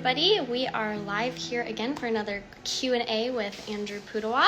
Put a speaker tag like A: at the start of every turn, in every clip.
A: everybody. We are live here again for another Q&A with Andrew Pudewa,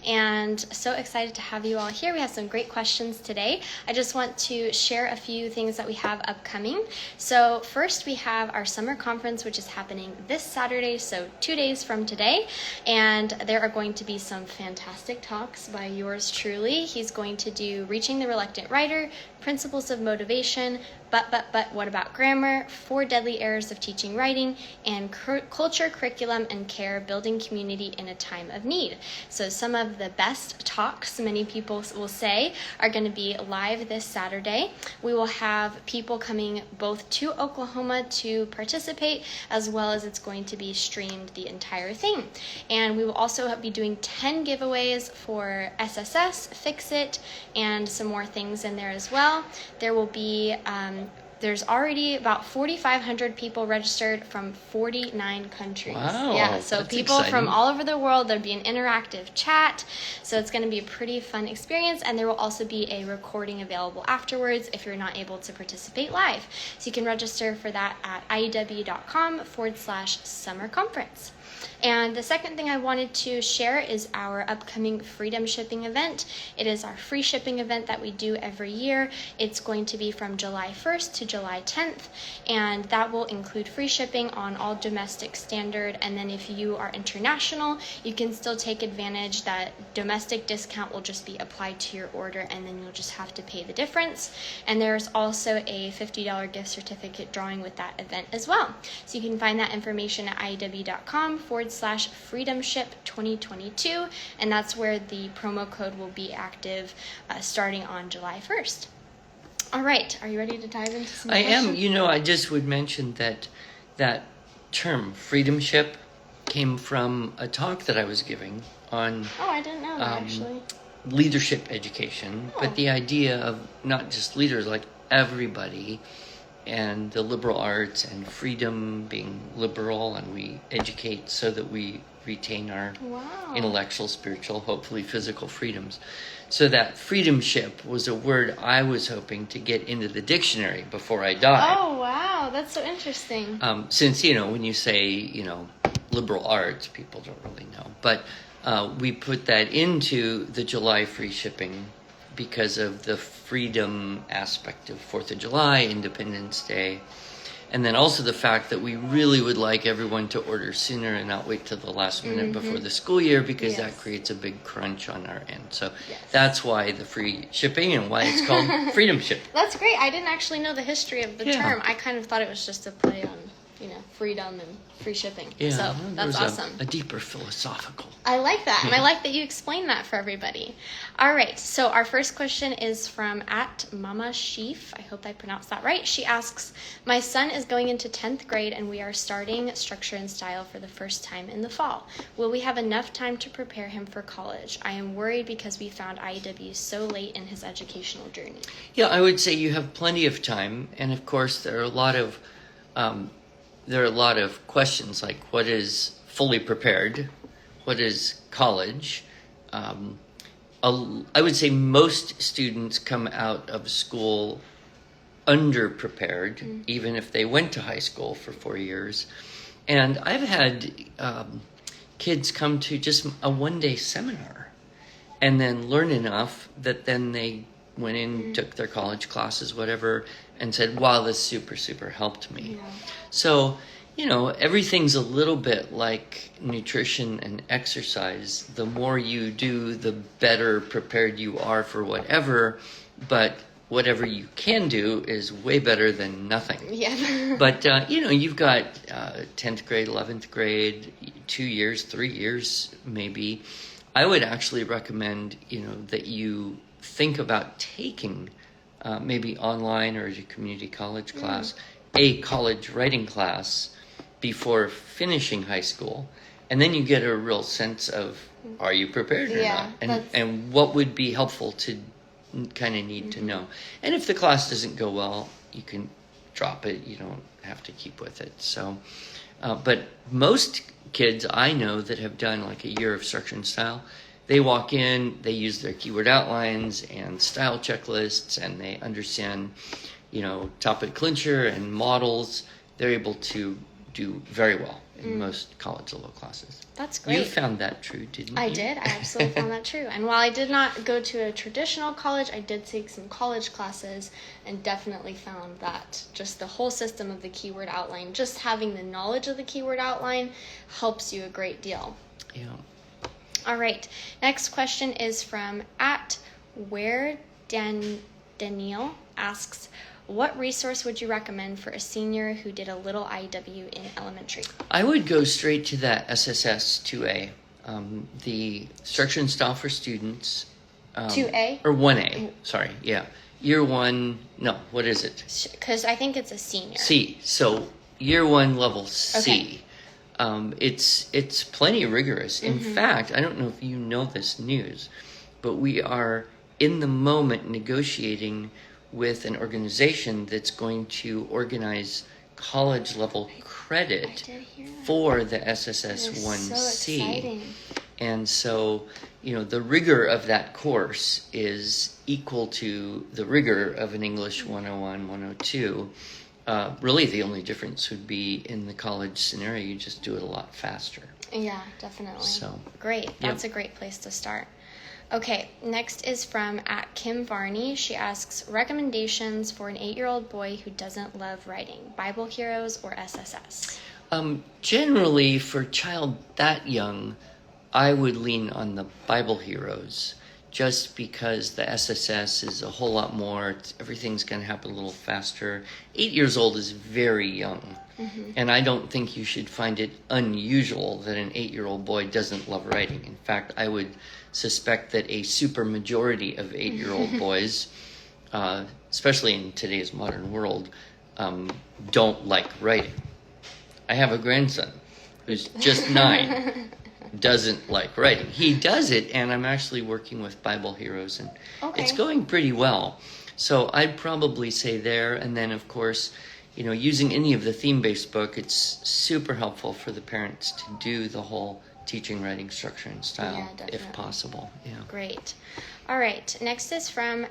A: and so excited to have you all here. We have some great questions today. I just want to share a few things that we have upcoming. So first, we have our summer conference, which is happening this Saturday, so 2 days from today, and there are going to be some fantastic talks by yours truly. He's going to do Reaching the Reluctant Writer, Principles of Motivation, but, what about grammar, 4 deadly errors of teaching writing, and culture, curriculum, and care, building community in a time of need. So some of the best talks, many people will say, are going to be live this Saturday. We will have people coming both to Oklahoma to participate, as well as it's going to be streamed the entire thing. And we will also be doing 10 giveaways for SSS, Fix-It, and some more things in there as well. There will be there's already about 4,500 people registered from 49 countries.
B: Wow,
A: yeah, so
B: that's
A: people
B: exciting.
A: from all over the world. There'll be an interactive chat, so it's going to be a pretty fun experience, and there will also be a recording available afterwards if you're not able to participate live. So you can register for that at iew.com/summer conference. And the second thing I wanted to share is our upcoming Freedom Shipping event. It is our free shipping event that we do every year. It's going to be from July 1st to July 10th, and that will include free shipping on all domestic standard. And then if you are international, you can still take advantage. That domestic discount will just be applied to your order, and then you'll just have to pay the difference. And there's also a $50 gift certificate drawing with that event as well. So you can find that information at iew.com/freedomship 2022, and that's where the promo code will be active starting on July 1st. All right, are you ready to dive into some questions?
B: I am. I just would mention that term, freedom ship, came from a talk that I was giving on
A: Oh, I didn't know that actually.
B: leadership education,
A: Oh.
B: but the idea of not just leaders, like everybody, and the liberal arts and freedom being liberal, and we educate so that we retain our intellectual, spiritual, hopefully physical freedoms. So that freedom ship was a word I was hoping to get into the dictionary before I died.
A: Oh, wow, that's so interesting.
B: Since, when you say, liberal arts, people don't really know. But we put that into the July free shipping because of the freedom aspect of 4th of July, Independence Day, and then also the fact that we really would like everyone to order sooner and not wait till the last minute before the school year, because that creates a big crunch on our end. So that's why the free shipping and why it's called Freedom Ship.
A: That's great. I didn't actually know the history of the term. I kind of thought it was just a play on, freedom and free shipping.
B: Yeah,
A: so that's awesome.
B: A deeper philosophical.
A: I like that, and I like that you explained that for everybody. All right, so our first question is from @Mama Sheaf. I hope I pronounced that right. She asks, my son is going into 10th grade, and we are starting structure and style for the first time in the fall. Will we have enough time to prepare him for college? I am worried because we found IEW so late in his educational journey.
B: Yeah, I would say you have plenty of time, and of course there are a lot of questions like, what is fully prepared? What is college? I would say most students come out of school underprepared, even if they went to high school for 4 years. And I've had kids come to just a one-day seminar and then learn enough that then they went in, took their college classes, whatever, and said, wow, this super helped me. Yeah. So, everything's a little bit like nutrition and exercise. The more you do, the better prepared you are for whatever, but whatever you can do is way better than nothing. Yeah. But, you've got 10th grade, 11th grade, 2 years, 3 years maybe. I would actually recommend, that you think about taking maybe online or as a community college class, a college writing class before finishing high school, and then you get a real sense of, are you prepared or not, and what would be helpful to kind of need to know. And if the class doesn't go well, you can drop it. You don't have to keep with it. So, but most kids I know that have done like a year of structure and style, they walk in, they use their keyword outlines and style checklists, and they understand, topic clincher and models. They're able to do very well. in most college level classes.
A: That's great.
B: You found that true, didn't you?
A: I did. I absolutely found that true. And while I did not go to a traditional college, I did take some college classes and definitely found that just the whole system of the keyword outline, just having the knowledge of the keyword outline helps you a great deal.
B: Yeah.
A: All right. Next question is from Danielle asks, what resource would you recommend for a senior who did a little IW in elementary?
B: I would go straight to that SSS 2A, the Structure and Style for Students.
A: 2A?
B: Or 1A, sorry, yeah. Year 1, no, what is it?
A: Because I think it's a senior.
B: C, so Year 1, Level C.
A: Okay.
B: It's plenty rigorous. In fact, I don't know if you know this news, but we are in the moment negotiating with an organization that's going to organize college level credit for the SSS 1C.
A: So exciting.
B: And so, the rigor of that course is equal to the rigor of an English 101, 102. Really, the only difference would be in the college scenario, you just do it a lot faster.
A: Yeah, definitely.
B: So,
A: great. That's a great place to start. Okay, next is from @Kim Varney. She asks, recommendations for an 8-year-old boy who doesn't love writing, Bible Heroes or SSS?
B: Generally, for a child that young, I would lean on the Bible Heroes, just because the SSS is a whole lot more. Everything's going to happen a little faster. 8 years old is very young. And I don't think you should find it unusual that an 8-year-old boy doesn't love writing. In fact, I would suspect that a super majority of 8-year-old boys, especially in today's modern world, don't like writing. I have a grandson who's just 9, doesn't like writing. He does it, and I'm actually working with Bible Heroes, and it's going pretty well. So I'd probably say there, and then of course, using any of the theme-based book, it's super helpful for the parents to do the whole teaching, writing, structure, and style, if possible. Yeah.
A: Great. All right. Next is from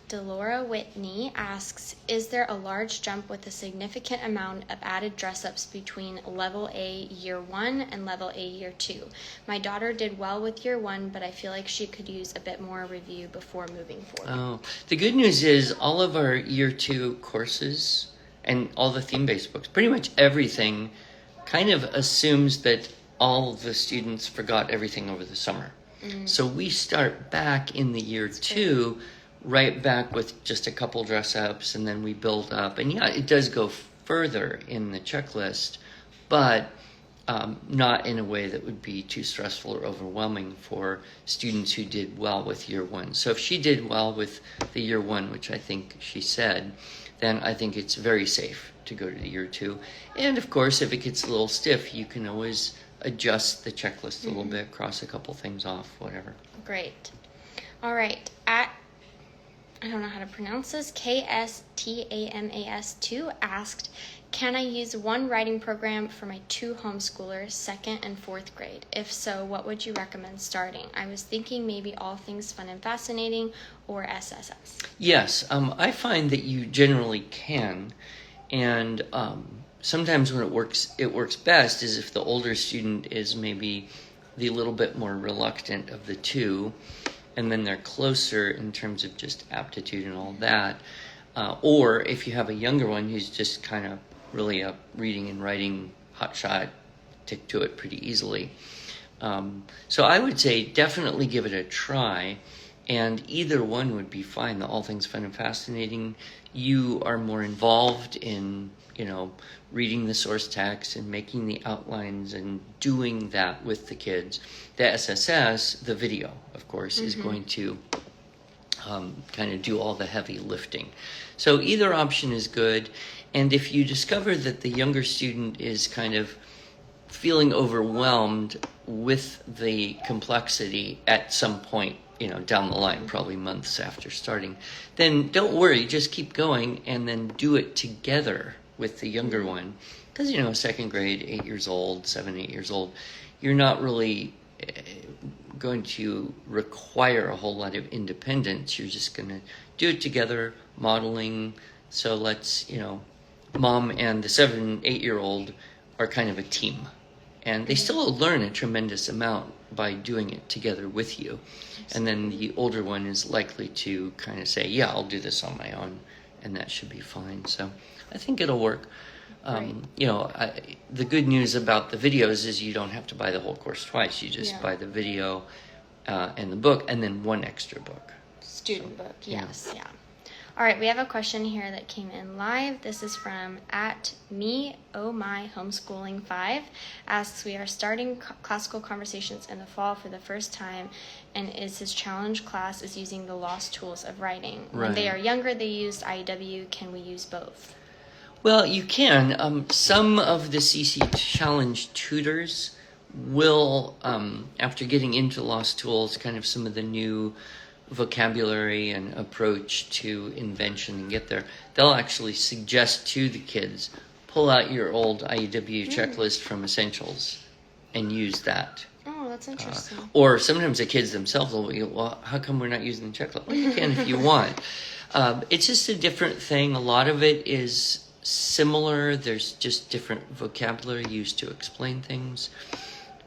A: @Delora Whitney asks, is there a large jump with a significant amount of added dress-ups between Level A Year 1 and Level A Year 2? My daughter did well with Year 1, but I feel like she could use a bit more review before moving forward.
B: Oh, the good news is all of our Year 2 courses and all the theme-based books, pretty much everything kind of assumes that all the students forgot everything over the summer. So we start back in the Year 2, right back with just a couple dress-ups, and then we build up. And it does go further in the checklist, but not in a way that would be too stressful or overwhelming for students who did well with Year 1. So if she did well with the Year 1, which I think she said, then I think it's very safe to go to the Year 2. And of course, if it gets a little stiff, you can always adjust the checklist a little bit, cross a couple things off, whatever.
A: Great. All right. I don't know how to pronounce this, KSTAMAS2 asked, can I use one writing program for my 2 homeschoolers, 2nd and 4th grade? If so, what would you recommend starting? I was thinking maybe All Things Fun and Fascinating or SSS.
B: Yes, I find that you generally can, and sometimes when it works best is if the older student is maybe the little bit more reluctant of the 2, and then they're closer in terms of just aptitude and all that. Or if you have a younger one who's just kind of really a reading and writing hotshot, tick to it pretty easily. So I would say definitely give it a try, and either one would be fine. The All Things Fun and Fascinating, you are more involved in, reading the source text and making the outlines and doing that with the kids. The SSS, the video, of course, is going to kind of do all the heavy lifting. So either option is good. And if you discover that the younger student is kind of feeling overwhelmed with the complexity at some point, down the line, probably months after starting, then don't worry, just keep going and then do it together with the younger one. Because, 2nd grade, 8 years old, 7, 8 years old, you're not really going to require a whole lot of independence. You're just going to do it together, modeling. So let's, Mom and the 7, 8 year old are kind of a team. And they still learn a tremendous amount by doing it together with you. And then the older one is likely to kind of say, yeah, I'll do this on my own, and that should be fine. So I think it'll work. The good news about the videos is you don't have to buy the whole course twice. You just buy the video and the book, and then one extra book.
A: Student book, yes, yeah. All right, we have a question here that came in live. This is from @homeschooling5. Asks, we are starting classical conversations in the fall for the first time, and his challenge class is using the lost tools of writing. When they are younger, they used IEW. Can we use both?
B: Well, you can. Some of the CC Challenge tutors will, after getting into lost tools, kind of some of the new vocabulary and approach to invention and get there, they'll actually suggest to the kids, pull out your old IEW checklist from Essentials and use that.
A: Oh, that's interesting.
B: Or sometimes the kids themselves will go, well, how come we're not using the checklist? Well, you can if you want. It's just a different thing. A lot of it is similar. There's just different vocabulary used to explain things.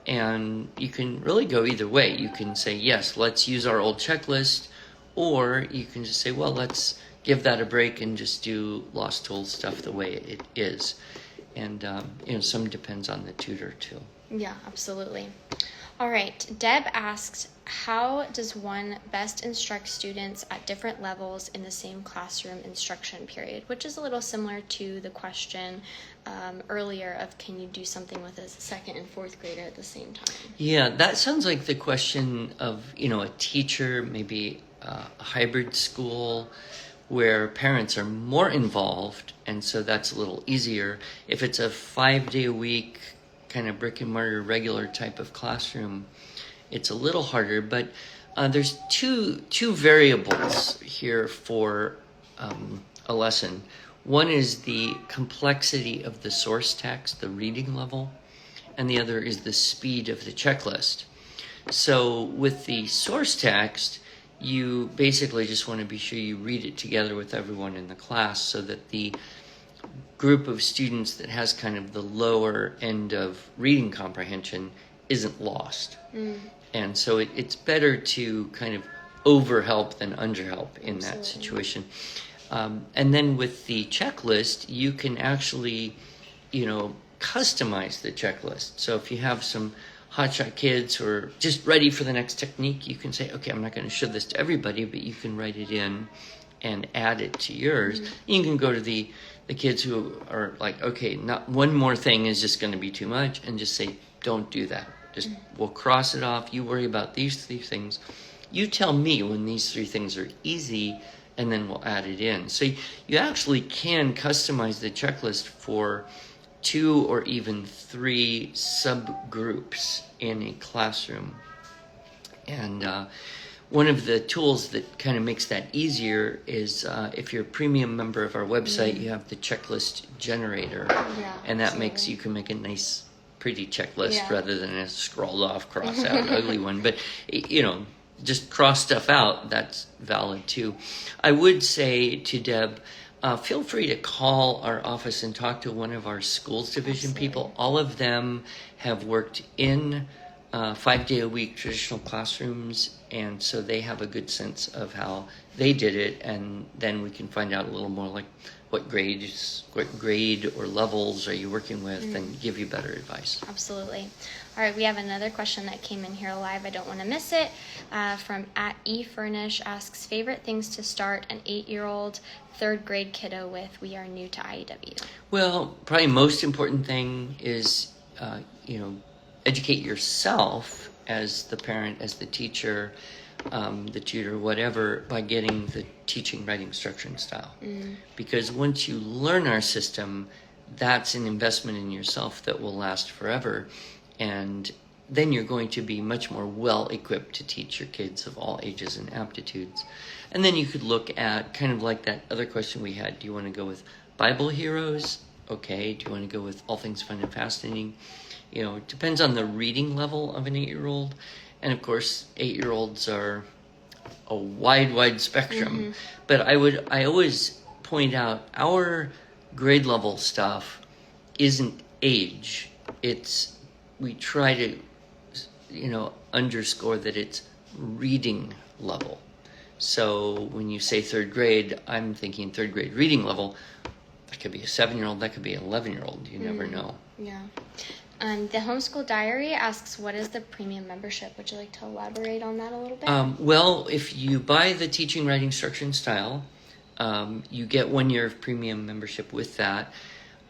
B: And you can really go either way. You can say, yes, let's use our old checklist, or you can just say, well, let's give that a break and just do lost tools stuff the way it is. And, some depends on the tutor too.
A: Yeah, absolutely. All right, Deb asked, how does one best instruct students at different levels in the same classroom instruction period? Which is a little similar to the question earlier of, can you do something with a second and fourth grader at the same time?
B: Yeah, that sounds like the question of, a teacher, maybe a hybrid school where parents are more involved, and so that's a little easier. If it's a 5-day-a-week kind of brick and mortar regular type of classroom, it's a little harder, but there's two variables here for a lesson. One is the complexity of the source text, the reading level, and the other is the speed of the checklist. So with the source text, you basically just want to be sure you read it together with everyone in the class so that the group of students that has kind of the lower end of reading comprehension isn't lost. And so it's better to kind of overhelp than underhelp in that situation. And then with the checklist, you can actually, customize the checklist. So if you have some hotshot kids who are just ready for the next technique, you can say, okay, I'm not going to show this to everybody, but you can write it in and add it to yours. You can go to the kids who are like, okay, not one more thing is just going to be too much, and just say, don't do that. Just we'll cross it off. You worry about these 3 things. You tell me when these 3 things are easy, and then we'll add it in. So you actually can customize the checklist for 2 or even 3 subgroups in a classroom. And one of the tools that kind of makes that easier is if you're a premium member of our website, you have the checklist generator. And that makes, you can make a nice, pretty checklist rather than a scrolled off, cross out, ugly one. But, just cross stuff out, that's valid too. I would say to Deb, feel free to call our office and talk to one of our schools division people. All of them have worked in 5-day-a-week traditional classrooms, and so they have a good sense of how they did it, and then we can find out a little more like what grade or levels are you working with, and give you better advice.
A: Absolutely. All right, we have another question that came in here live. I don't want to miss it. From @efurnish asks, favorite things to start an 8-year-old 3rd grade kiddo with? We are new to IEW.
B: Well, probably most important thing is, educate yourself as the parent, as the teacher, the tutor, whatever, by getting the teaching, writing, structure, and style. Because once you learn our system, that's an investment in yourself that will last forever. And then you're going to be much more well-equipped to teach your kids of all ages and aptitudes. And then you could look at kind of like that other question we had. Do you want to go with Bible heroes? Okay. Do you want to go with all things fun and fascinating? It depends on the reading level of an 8-year-old. And of course, 8-year-olds are a wide spectrum. But I always point out our grade level stuff isn't age. It's we try to, underscore that it's reading level. So when you say third grade, I'm thinking third grade reading level. That could be a 7-year-old, that could be an 11-year-old. You never know.
A: Yeah. The Homeschool Diary asks, what is the premium membership? Would you like to elaborate on that a little bit?
B: Well, if you buy the Teaching, Writing, Structure, and Style, you get 1 year of premium membership with that.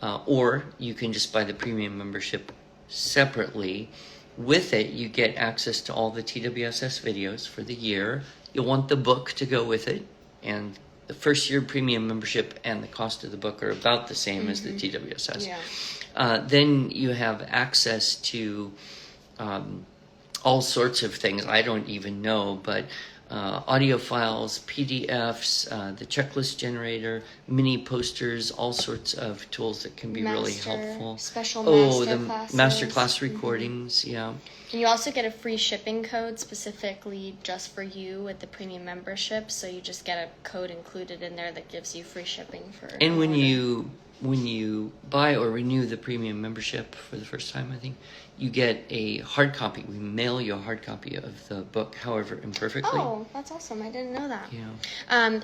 B: Or you can just buy the premium membership separately. With it, you get access to all the TWSS videos for the year. You'll want the book to go with it. And the first year premium membership and the cost of the book are about the same as the TWSS.
A: Yeah.
B: Then you have access to all sorts of things I don't even know, but audio files, PDFs, the checklist generator, mini posters, all sorts of tools that can be really helpful.
A: Special
B: the master class recordings, yeah.
A: And you also get a free shipping code specifically just for you with the premium membership. So you just get a code included in there that gives you free shipping for.
B: And when you buy or renew the premium membership for the first time, I think, you get a hard copy. We mail you a hard copy of the book, however imperfectly.
A: Oh, that's awesome. I didn't know that.
B: Yeah.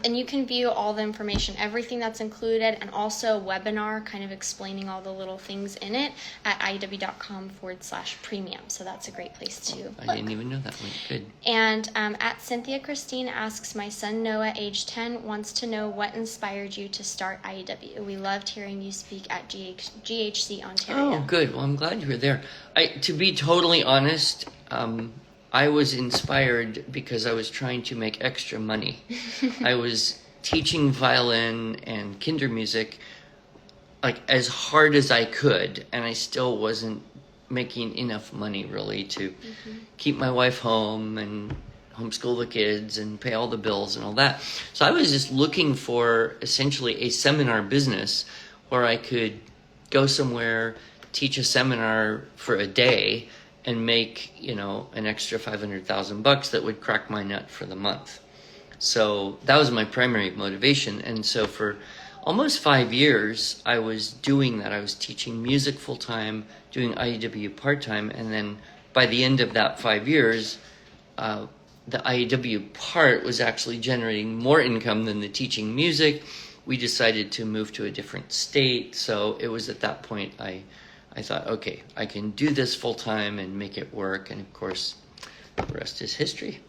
A: And you can view all the information, everything that's included, and also a webinar kind of explaining all the little things in it at IEW.com/premium. So that's a great place to look.
B: I didn't even know that one. Good.
A: And at Cynthia Christine asks, my son Noah, age 10, wants to know what inspired you to start IEW. We loved hearing you speak at GHC Ontario.
B: Oh, good. Well, I'm glad you were there. To be totally honest, I was inspired because I was trying to make extra money. I was teaching violin and kinder music like as hard as I could, and I still wasn't making enough money really to keep my wife home and homeschool the kids and pay all the bills and all that. So I was just looking for essentially a seminar business where I could go somewhere, teach a seminar for a day, and make, an extra $500,000 that would crack my nut for the month. So that was my primary motivation. And so for almost 5 years, I was doing that. I was teaching music full time, doing IEW part time, and then by the end of that 5 years, the IEW part was actually generating more income than the teaching music. We decided to move to a different state, so it was at that point I thought, okay, I can do this full time and make it work, and of course, the rest is history.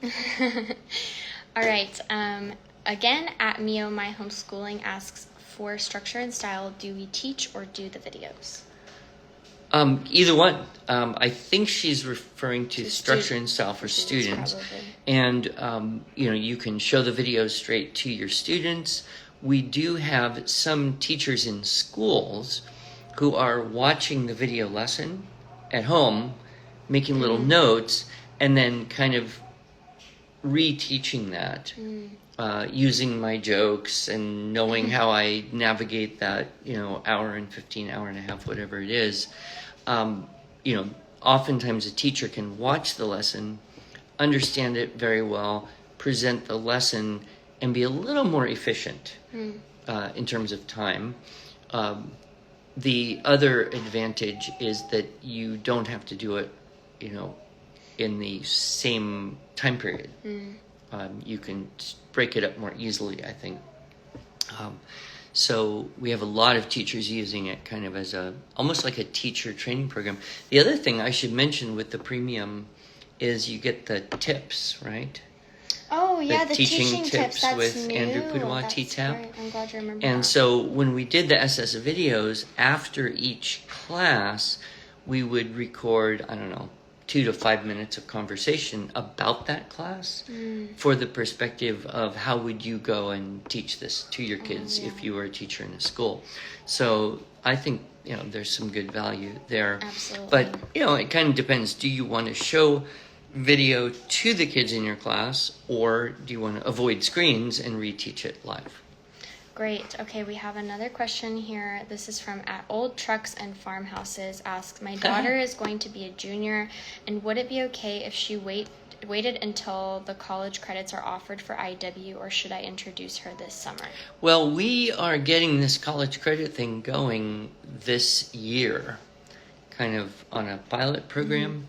A: All right. Again, at Mio My Homeschooling asks, for structure and style, do we teach or do the videos?
B: Either one. I think she's referring to structure and style for students. And, you can show the videos straight to your students. We do have some teachers in schools who are watching the video lesson at home, making little notes, and then kind of reteaching that, using my jokes and knowing how I navigate that, hour and 15, hour and a half, whatever it is. Oftentimes a teacher can watch the lesson, understand it very well, present the lesson, and be a little more efficient in terms of time. The other advantage is that you don't have to do it, in the same time period. You can break it up more easily, I think. So we have a lot of teachers using it kind of as almost like a teacher training program. The other thing I should mention with the premium is you get the tips, right?
A: Oh, yeah, the teaching tips. That's
B: with
A: new.
B: Andrew Pudewa,
A: That's
B: TTAP.
A: Right. I'm glad you remember
B: And
A: that.
B: so when we did the SS videos, after each class, we would record, 2 to 5 minutes of conversation about that class for the perspective of how would you go and teach this to your kids if you were a teacher in a school. So I think, there's some good value there.
A: Absolutely.
B: But, it kind of depends. Do you want to show video to the kids in your class, or do you want to avoid screens and reteach it live?
A: Great. Okay, we have another question here. This is from at Old Trucks and Farmhouses. Asks, my daughter is going to be a junior, and would it be okay if she waited until the college credits are offered for IW, or should I introduce her this summer?
B: Well, we are getting this college credit thing going this year, kind of on a pilot program.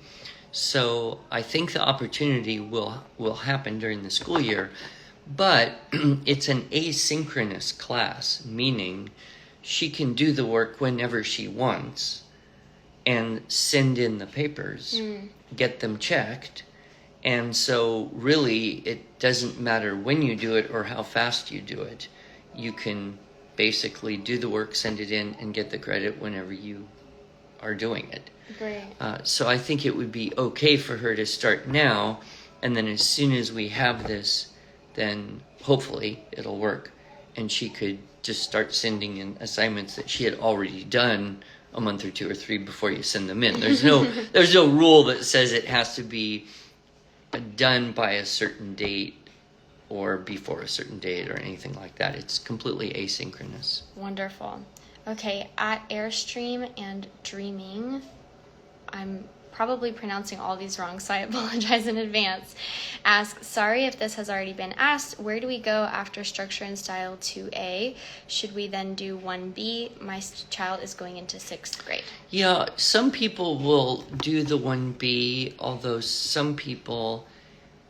B: So I think the opportunity will happen during the school year, but it's an asynchronous class, meaning she can do the work whenever she wants and send in the papers, get them checked. And so really it doesn't matter when you do it or how fast you do it. You can basically do the work, send it in, and get the credit whenever you are doing it.
A: Great.
B: So I think it would be okay for her to start now, and then as soon as we have this, then hopefully it'll work, and she could just start sending in assignments that she had already done a month or 2 or 3 before you send them in. There's no rule that says it has to be done by a certain date or before a certain date or anything like that. It's completely asynchronous.
A: Wonderful. Okay, at Airstream and Dreaming, I'm probably pronouncing all these wrong, so I apologize in advance. Ask, sorry if this has already been asked, where do we go after structure and style 2A? Should we then do 1B? My child is going into 6th grade.
B: Yeah, some people will do the 1B, although some people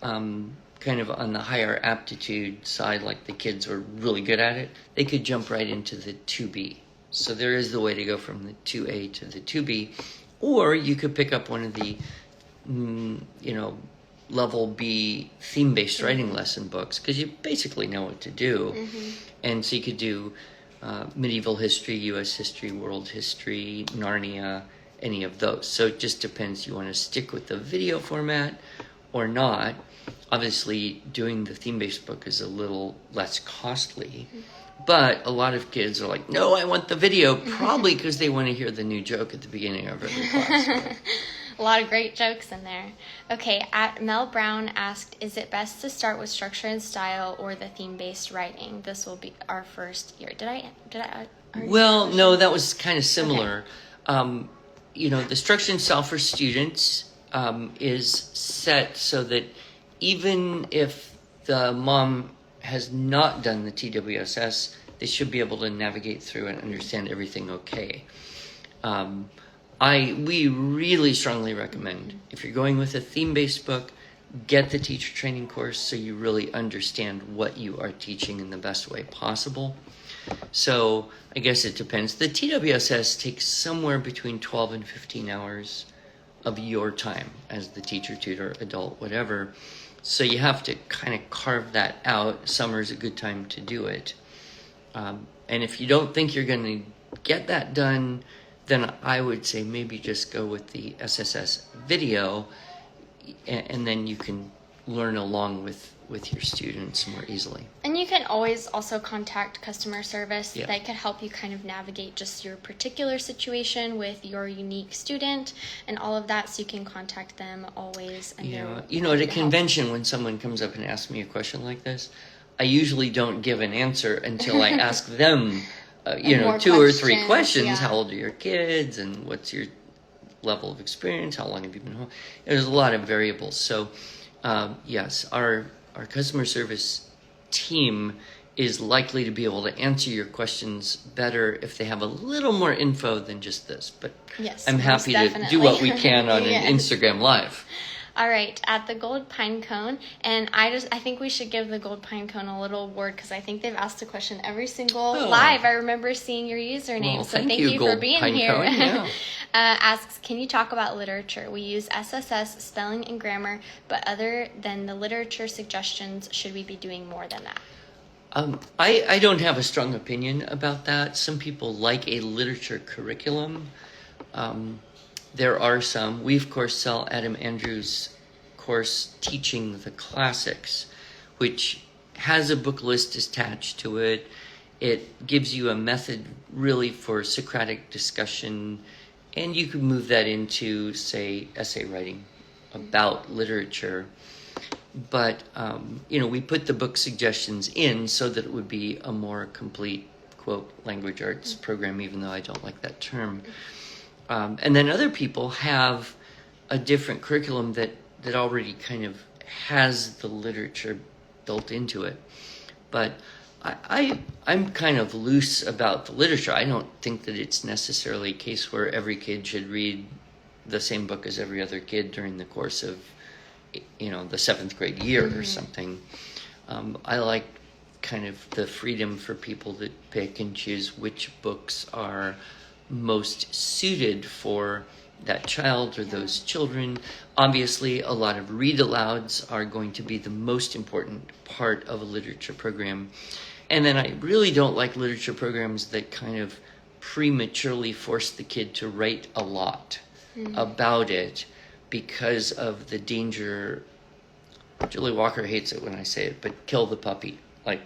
B: kind of on the higher aptitude side, like the kids are really good at it, they could jump right into the 2B. So there is the way to go from the 2A to the 2B. Or you could pick up one of the, level B theme-based writing lesson books, because you basically know what to do. And so you could do medieval history, U.S. history, world history, Narnia, any of those. So it just depends. You want to stick with the video format or not. Obviously, doing the theme-based book is a little less costly. But a lot of kids are like, no, I want the video, probably because they want to hear the new joke at the beginning of every class.
A: A lot of great jokes in there. Okay, at Mel Brown asked, is it best to start with structure and style or the theme-based writing? This will be our first year. Did I
B: Well, no, that was kind of similar. Okay. The structure and style for students is set so that even if the mom has not done the TWSS, they should be able to navigate through and understand everything okay. We really strongly recommend, if you're going with a theme-based book, get the teacher training course so you really understand what you are teaching in the best way possible. So I guess it depends. The TWSS takes somewhere between 12 and 15 hours of your time as the teacher, tutor, adult, whatever. So you have to kind of carve that out. Summer's a good time to do it. And if you don't think you're going to get that done, then I would say maybe just go with the SSS video, and then you can learn along with your students more easily.
A: And you can always also contact customer service.
B: Yeah.
A: That could help you kind of navigate just your particular situation with your unique student and all of that, so you can contact them always. And
B: at a convention, when someone comes up and asks me a question like this, I usually don't give an answer until I ask them, 2 or 3 questions. Yeah. How old are your kids, and what's your level of experience? How long have you been home? There's a lot of variables. So, yes, our customer service team is likely to be able to answer your questions better if they have a little more info than just this. But
A: yes,
B: I'm happy to do what we can on an Instagram Live.
A: All right, at the Gold Pine Cone, and I think we should give the Gold Pine Cone a little award, because I think they've asked a question every single live. I remember seeing your username,
B: well,
A: so thank you for being
B: Pine
A: here.
B: Cone, yeah.
A: Asks, can you talk about literature? We use SSS, spelling, and grammar, but other than the literature suggestions, should we be doing more than that?
B: I don't have a strong opinion about that. Some people like a literature curriculum. There are some. We, of course, sell Adam Andrews' course, Teaching the Classics, which has a book list attached to it. It gives you a method, really, for Socratic discussion, and you could move that into, say, essay writing about literature. But, we put the book suggestions in so that it would be a more complete, quote, language arts program, even though I don't like that term. And then other people have a different curriculum that already kind of has the literature built into it. But I'm kind of loose about the literature. I don't think that it's necessarily a case where every kid should read the same book as every other kid during the course of, the 7th grade year or something. I like kind of the freedom for people to pick and choose which books are most suited for that child or those children. Obviously, a lot of read alouds are going to be the most important part of a literature program. And then I really don't like literature programs that kind of prematurely force the kid to write a lot about it because of the danger. Julie Walker hates it when I say it, but kill the puppy. Like,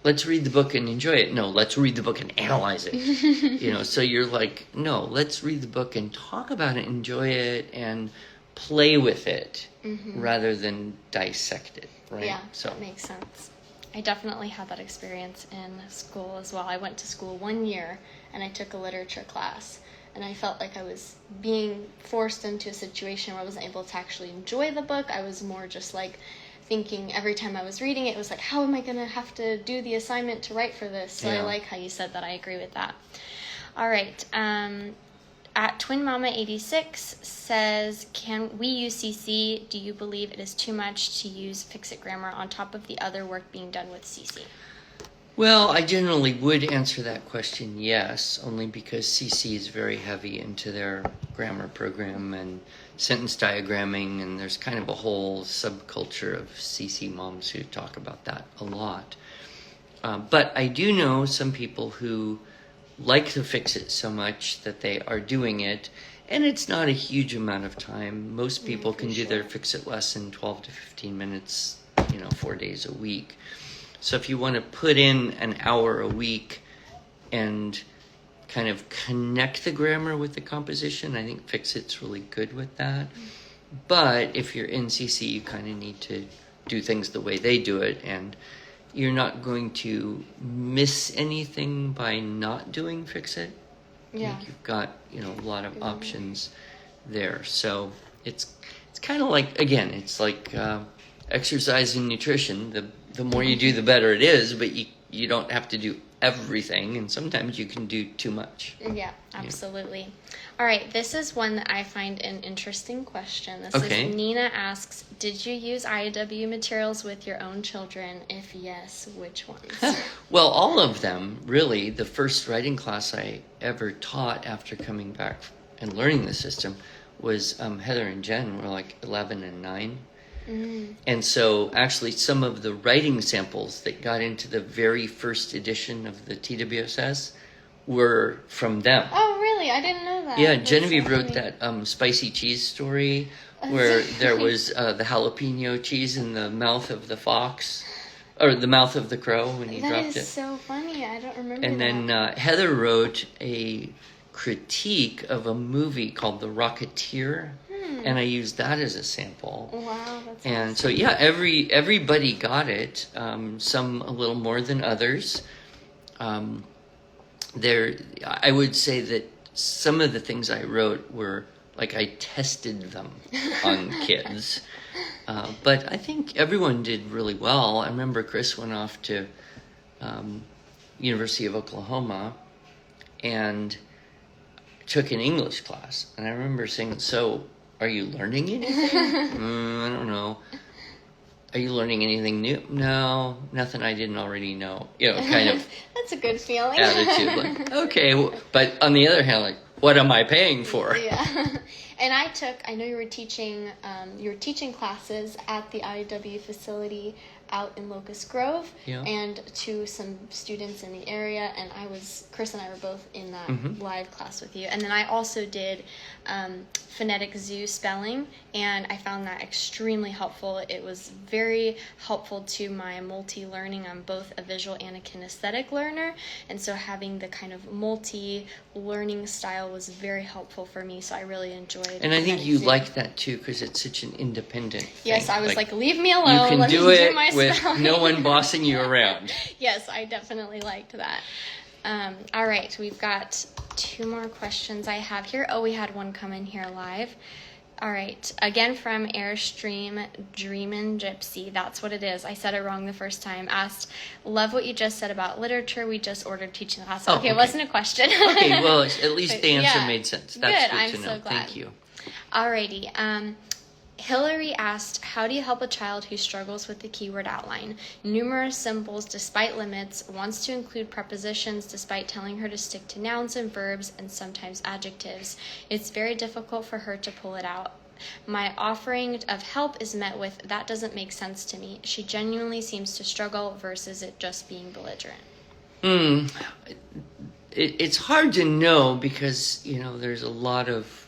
B: let's read the book and enjoy it. No, let's read the book and analyze it. So you're like, no, let's read the book and talk about it, enjoy it, and play with it rather than dissect it, right?
A: Yeah, that makes sense. I definitely had that experience in school as well. I went to school 1 year and I took a literature class, and I felt like I was being forced into a situation where I wasn't able to actually enjoy the book. I was more just like thinking every time I was reading it was like, how am I going to have to do the assignment to write for this? So I like how you said that. I agree with that. All right. At Twin Mama 86 says, can we use CC? Do you believe it is too much to use Fix-It grammar on top of the other work being done with CC?
B: Well, I generally would answer that question yes, only because CC is very heavy into their grammar program and sentence diagramming, and there's kind of a whole subculture of CC moms who talk about that a lot. But I do know some people who like to fix it so much that they are doing it, and it's not a huge amount of time. Most people can do their Fix It lesson 12 to 15 minutes, 4 days a week. So if you want to put in an hour a week and kind of connect the grammar with the composition, I think Fix It's really good with that. But if you're in CC, you kind of need to do things the way they do it, and you're not going to miss anything by not doing Fix It.
C: Yeah.
B: You've got, a lot of options there. So it's kind of like, again, it's like exercise and nutrition. The more you do, the better it is, but you don't have to do everything, and sometimes you can do too much.
A: Yeah, absolutely. Yeah. All right, this is one that I find an interesting question. This is Nina asks, did you use IW materials with your own children? If yes, which ones?
B: Well, all of them, really. The first writing class I ever taught after coming back and learning the system was Heather and Jen were like 11 and 9. Mm-hmm. And so actually some of the writing samples that got into the very first edition of the TWSS were from them.
A: Oh, really? I didn't know that.
B: Yeah, Genevieve wrote that spicy cheese story where there was the jalapeno cheese in the mouth of the fox, or the mouth of the crow when he dropped it.
A: That is so funny. I don't remember
B: and that. And then Heather wrote a critique of a movie called The Rocketeer. And I used that as a sample.
A: Wow, that's
B: and
A: awesome.
B: So yeah, everybody got it. Some a little more than others. I would say that some of the things I wrote were like I tested them on kids. But I think everyone did really well. I remember Chris went off to University of Oklahoma and took an English class. And I remember saying, so are you learning anything? I don't know. Are you learning anything new? No, nothing I didn't already know. Kind of.
A: That's a good feeling.
B: Attitude, like, okay. But on the other hand, like, what am I paying for?
A: Yeah. And I know you were teaching classes at the IW facility out in Locust Grove, and to some students in the area, and Chris and I were both in that live class with you. And then I also did phonetic zoo spelling, and I found that extremely helpful. It was very helpful to my multi-learning. I'm both a visual and a kinesthetic learner, and so having the kind of multi-learning style was very helpful for me, so I really enjoyed it.
B: And I think you like that too, because it's such an independent thing.
A: Yes, I was like leave me alone.
B: You can do it with
A: spelling.
B: no one bossing you around.
A: Yes, I definitely liked that. All right, we've got 2 more questions I have here. Oh, we had one come in here live. All right. Again from Airstream Dreamin' Gypsy. That's what it is. I said it wrong the first time. Asked, love what you just said about literature. We just ordered teaching class.
B: Oh,
A: okay, it wasn't a question.
B: Okay, well, at least the answer
A: Yeah.
B: made sense. That's good
A: I'm
B: to know.
A: so glad.
B: Thank you.
A: Alrighty. Hillary asked, how do you help a child who struggles with the keyword outline? Numerous symbols despite limits, wants to include prepositions despite telling her to stick to nouns and verbs and sometimes adjectives. It's very difficult for her to pull it out. My offering of help is met with, that doesn't make sense to me. She genuinely seems to struggle versus it just being belligerent.
B: It's hard to know because, there's a lot of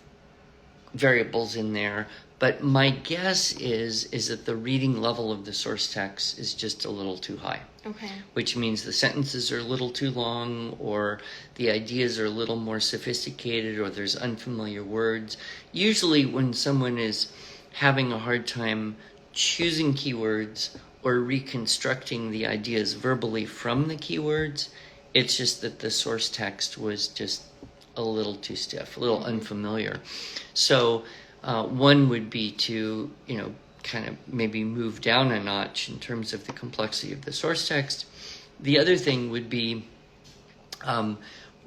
B: variables in there. But my guess is that the reading level of the source text is just a little too high.
A: Okay.
B: Which means the sentences are a little too long, or the ideas are a little more sophisticated, or there's unfamiliar words. Usually when someone is having a hard time choosing keywords or reconstructing the ideas verbally from the keywords, it's just that the source text was just a little too stiff, a little unfamiliar. So one would be to, kind of maybe move down a notch in terms of the complexity of the source text. The other thing would be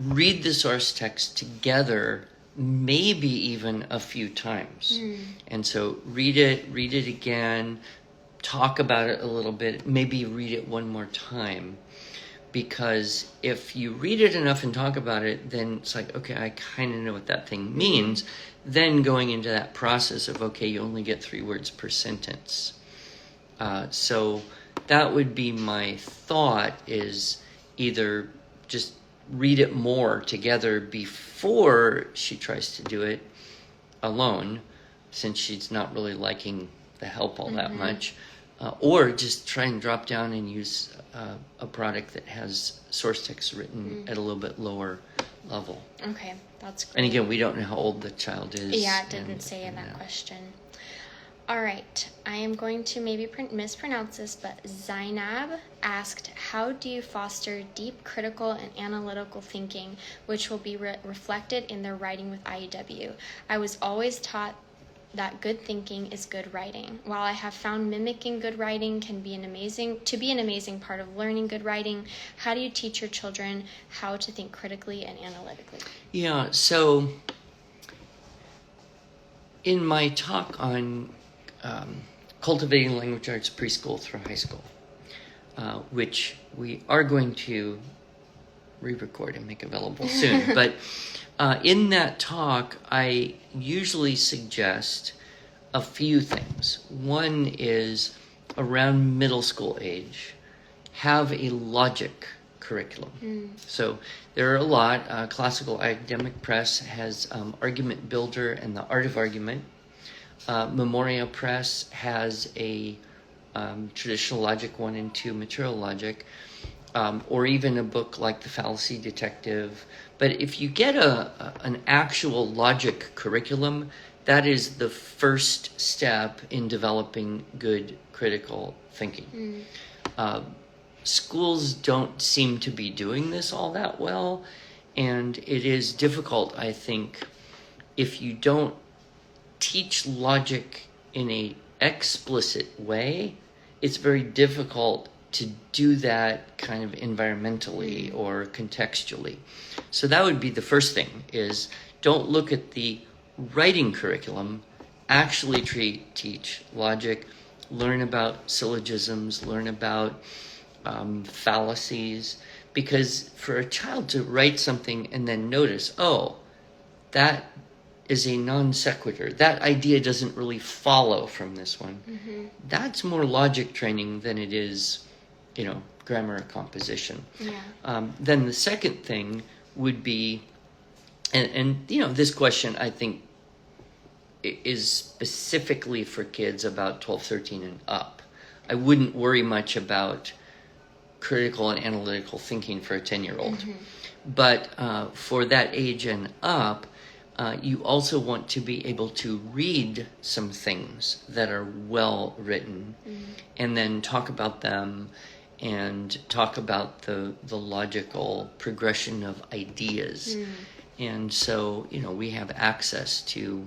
B: read the source text together, maybe even a few times. And so read it again, talk about it a little bit, maybe read it one more time. Because if you read it enough and talk about it, then it's like, okay, I kind of know what that thing means. Then going into that process of, okay, you only get 3 words per sentence. So that would be my thought, is either just read it more together before she tries to do it alone, since she's not really liking the help all that much. Or just try and drop down and use a product that has source text written at a little bit lower level.
A: Okay, that's great.
B: And again, we don't know how old the child is.
A: Yeah, it didn't say in that question. All right, I am going to maybe mispronounce this, but Zainab asked, how do you foster deep critical and analytical thinking, which will be reflected in their writing with IEW? I was always taught that good thinking is good writing. While I have found mimicking good writing can be an amazing part of learning good writing, how do you teach your children how to think critically and analytically? Yeah,
B: so in my talk on cultivating language arts preschool through high school, which we are going to re-record and make available soon, but in that talk, I usually suggest a few things. One is, around middle school age, have a logic curriculum. So there are a lot. Classical Academic Press has Argument Builder and the Art of Argument. Memoria Press has a traditional logic 1 and 2 material logic. Or even a book like The Fallacy Detective. But if you get an actual logic curriculum, that is the first step in developing good critical thinking. Schools don't seem to be doing this all that well, and it is difficult, I think, if you don't teach logic in an explicit way. It's very difficult to do that kind of environmentally or contextually. So that would be the first thing, is don't look at the writing curriculum, actually teach logic, learn about syllogisms, learn about fallacies, because for a child to write something and then notice, oh, that is a non sequitur, that idea doesn't really follow from this one, that's more logic training than it is grammar or composition. Then the second thing would be, and this question I think is specifically for kids about 12, 13 and up. I wouldn't worry much about critical and analytical thinking for a 10-year-old. But for that age and up, you also want to be able to read some things that are well written and then talk about them and talk about the logical progression of ideas. And so, we have access to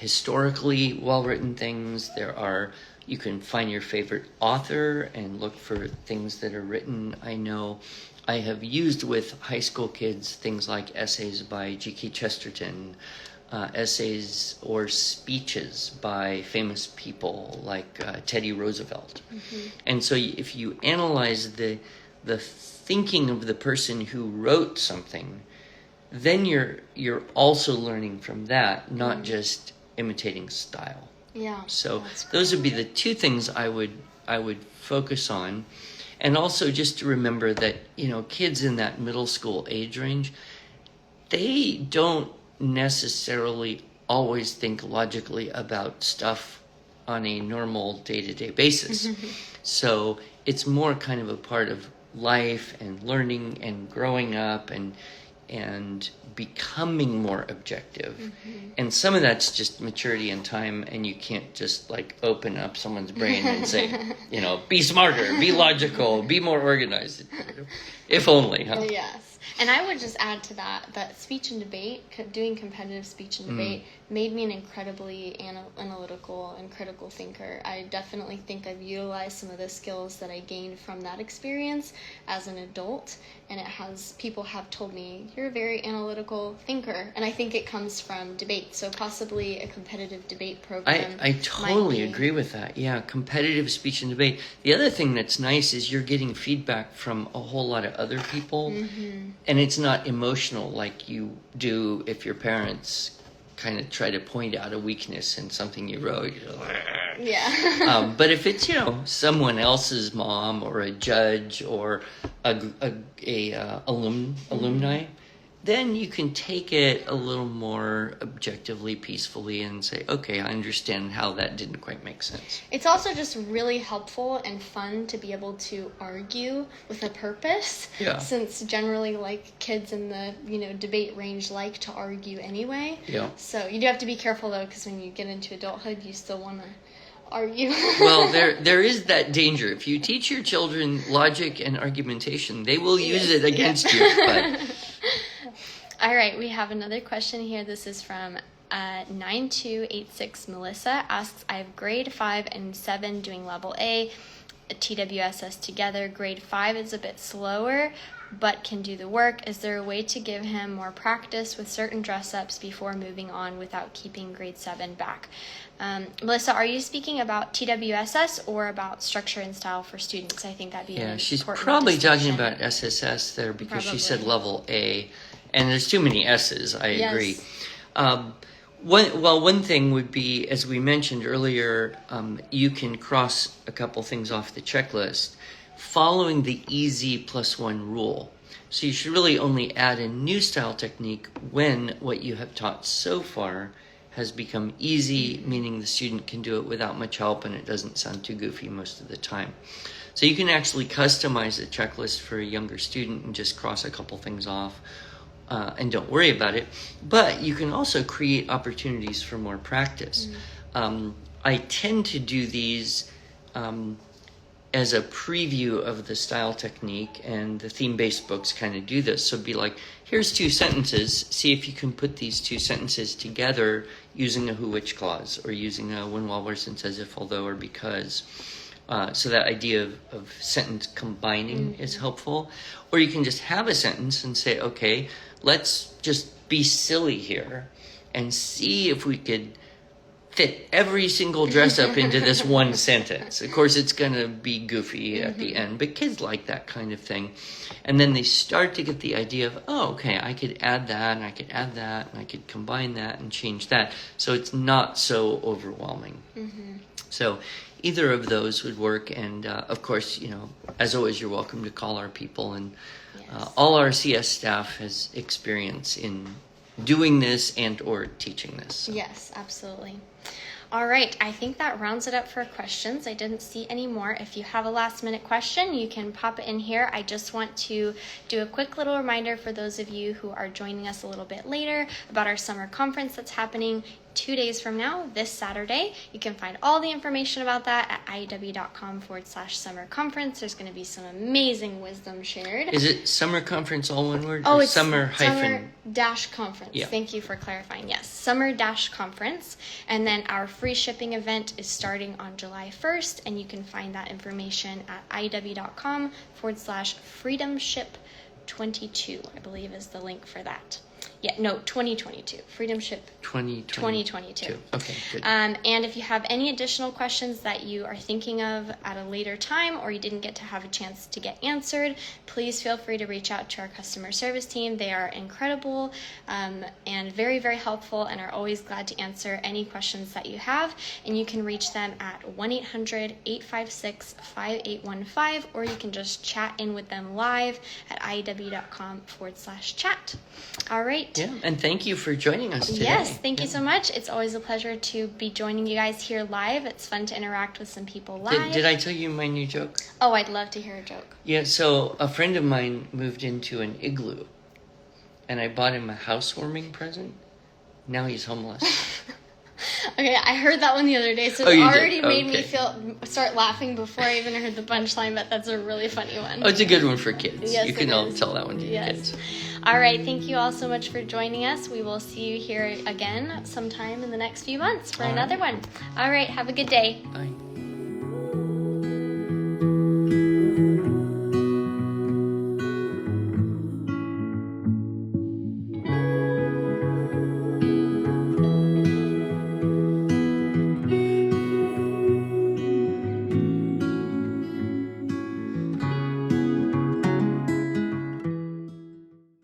B: historically well-written things. You can find your favorite author and look for things that are written. I know I have used with high school kids things like essays by G.K. Chesterton, essays or speeches by famous people like Teddy Roosevelt. And so if you analyze the thinking of the person who wrote something, then you're also learning from that, not just imitating style.
A: Yeah.
B: So those would be the two things I would focus on. And also just to remember that, kids in that middle school age range, they don't necessarily always think logically about stuff on a normal day-to-day basis. So it's more kind of a part of life and learning and growing up and becoming more objective. And some of that's just maturity and time, and you can't just open up someone's brain and say, be smarter, be logical, be more organized. If only, huh?
A: Yes. And I would just add to that speech and debate, doing competitive speech and debate, made me an incredibly analytical and critical thinker. I definitely think I've utilized some of the skills that I gained from that experience as an adult, and people have told me, you're a very analytical thinker, and I think it comes from debate, so possibly a competitive debate program.
B: I totally agree with that. Yeah, competitive speech and debate. The other thing that's nice is you're getting feedback from a whole lot of other people, and it's not emotional like you do if your parents kind of try to point out a weakness in something you wrote.
A: Yeah.
B: But if it's someone else's mom or a judge or alumni, then you can take it a little more objectively, peacefully, and say, okay, I understand how that didn't quite make sense.
A: It's also just really helpful and fun to be able to argue with a purpose.
B: Yeah.
A: Since generally, kids in the debate range like to argue anyway.
B: Yeah.
A: So you do have to be careful though, because when you get into adulthood, you still want to argue.
B: Well, there is that danger. If you teach your children logic and argumentation, they will use it against you. But
A: all right, we have another question here. This is from 9286 Melissa. Asks, I have grade 5 and 7 doing level A, TWSS together. Grade 5 is a bit slower, but can do the work. Is there a way to give him more practice with certain dress-ups before moving on without keeping grade 7 back? Melissa, are you speaking about TWSS or about structure and style for students? I think that'd be an
B: she's
A: important
B: probably
A: distinction.
B: talking about SSS there because
A: Probably.
B: She said level A, and there's too many S's. I agree.
A: Yes.
B: One thing would be, as we mentioned earlier, you can cross a couple things off the checklist following the easy +1 rule. So you should really only add a new style technique when what you have taught so far has become easy, meaning the student can do it without much help and it doesn't sound too goofy most of the time. So you can actually customize the checklist for a younger student and just cross a couple things off. And don't worry about it. But you can also create opportunities for more practice. I tend to do these as a preview of the style technique, and the theme-based books kind of do this. So it'd be like, here's 2 sentences. See if you can put these 2 sentences together using a who-which clause, or using a when, while, where, since, as, if, although, or because. So that idea of sentence combining is helpful. Or you can just have a sentence and say, okay, let's just be silly here and see if we could fit every single dress up into this one sentence. Of course, it's going to be goofy at the end, but kids like that kind of thing. And then they start to get the idea of, oh, okay, I could add that, and I could add that, and I could combine that and change that. So it's not so overwhelming. So either of those would work. And of course, as always, you're welcome to call our people. And all our CS staff has experience in doing this and or teaching this. So.
A: Yes, absolutely. All right, I think that rounds it up for questions. I didn't see any more. If you have a last minute question, you can pop it in here. I just want to do a quick little reminder for those of you who are joining us a little bit later about our summer conference that's happening 2 days from now, this Saturday. You can find all the information about that at IEW.com/summer conference. There's going to be some amazing wisdom shared.
B: Is it summer conference all one word?
A: Oh,
B: or
A: it's
B: summer-hyphen?
A: Summer-conference.
B: Yeah.
A: Thank you for clarifying. Yes, summer-conference. And then our free shipping event is starting on July 1st, and you can find that information at IEW.com/freedomship22, I believe is the link for that. Yeah, no, 2022. Freedom Ship 2022.
B: Okay, good.
A: And if you have any additional questions that you are thinking of at a later time or you didn't get to have a chance to get answered, please feel free to reach out to our customer service team. They are incredible and very, very helpful and are always glad to answer any questions that you have. And you can reach them at 1-800-856-5815, or you can just chat in with them live at IEW.com/chat. All right.
B: Yeah, and thank you for joining us today.
A: Yes, thank you so much. It's always a pleasure to be joining you guys here live. It's fun to interact with some people live.
B: Did I tell you my new joke?
A: Oh, I'd love to hear a joke.
B: Yeah, so a friend of mine moved into an igloo, and I bought him a housewarming present. Now he's homeless.
A: Okay, I heard that one the other day, so
B: Oh,
A: it
B: you
A: already
B: did?
A: made me
B: Okay.
A: start laughing before I even heard the punchline, but that's a really funny one.
B: Oh, it's a good one for kids.
A: Yes,
B: You can
A: it
B: all
A: is.
B: tell that one to your
A: Yes.
B: kids.
A: All right, thank you all so much for joining us. We will see you here again sometime in the next few months for
B: All
A: another
B: right.
A: one. All right, have a good day.
B: Bye.